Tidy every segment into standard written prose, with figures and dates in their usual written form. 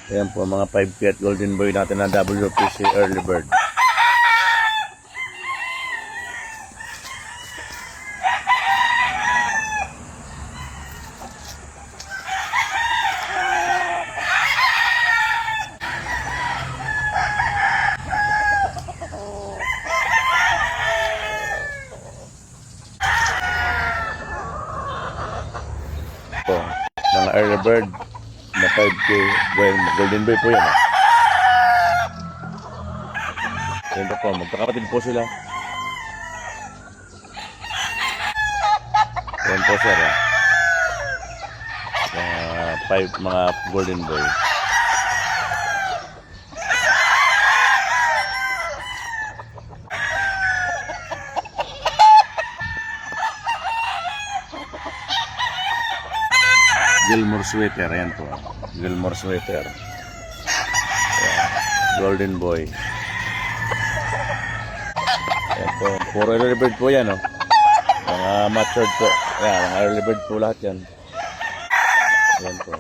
Ayan po mga 5K at Golden Boy natin na WPC Early Bird. Po, mga Early Bird na 5K Golden Boy po yan. Ayan po, magkakapatid po sila. Ayan po sir, mga Golden Boy. Gilmore Sweater, ayan po. Gilmore Sweater. Ayan. Golden Boy. Ayan po. Puro early bird po yan, oh. Mga matured po. Ayan, mga early bird po lahat yan. Ayan po.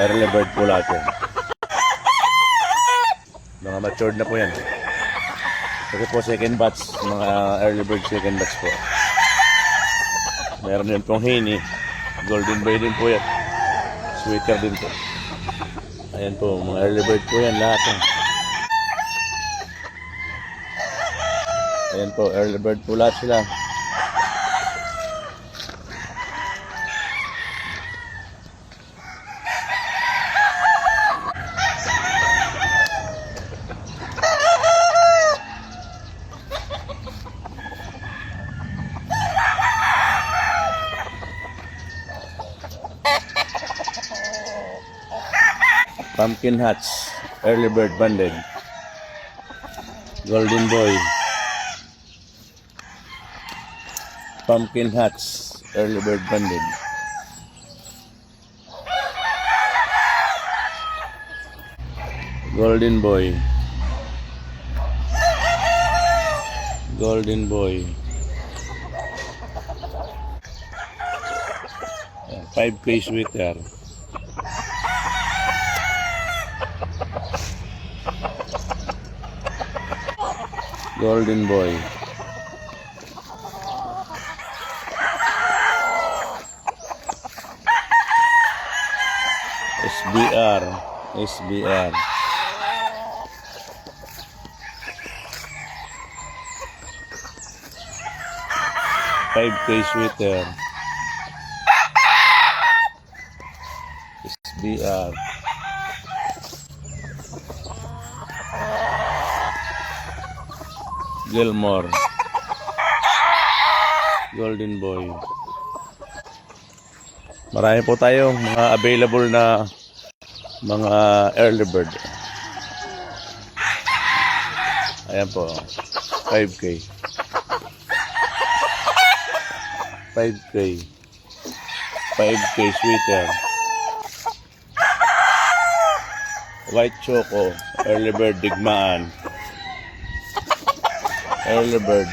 Early bird po lahat yan. Mga matured na po yan. Kasi po second batch, mga early bird second batch po. Meron din pong hini. Golden Boy din po yan. Sweater din po. Ayan po, mga early bird po yan lahat. Ayan po, early bird po lahat sila. Pumpkin Hatch, Early Bird Banded, Golden Boy, Pumpkin Hatch, Early Bird Banded, Golden Boy, Golden Boy, 5K Sweater. Golden Boy. SBR. 5K Sweater. SBR. Gilmore, Golden Boy. Marami po tayong mga available na mga early bird. Ayan po, 5K. 5K. 5K sweater. White choco, early bird digmaan. Early bird.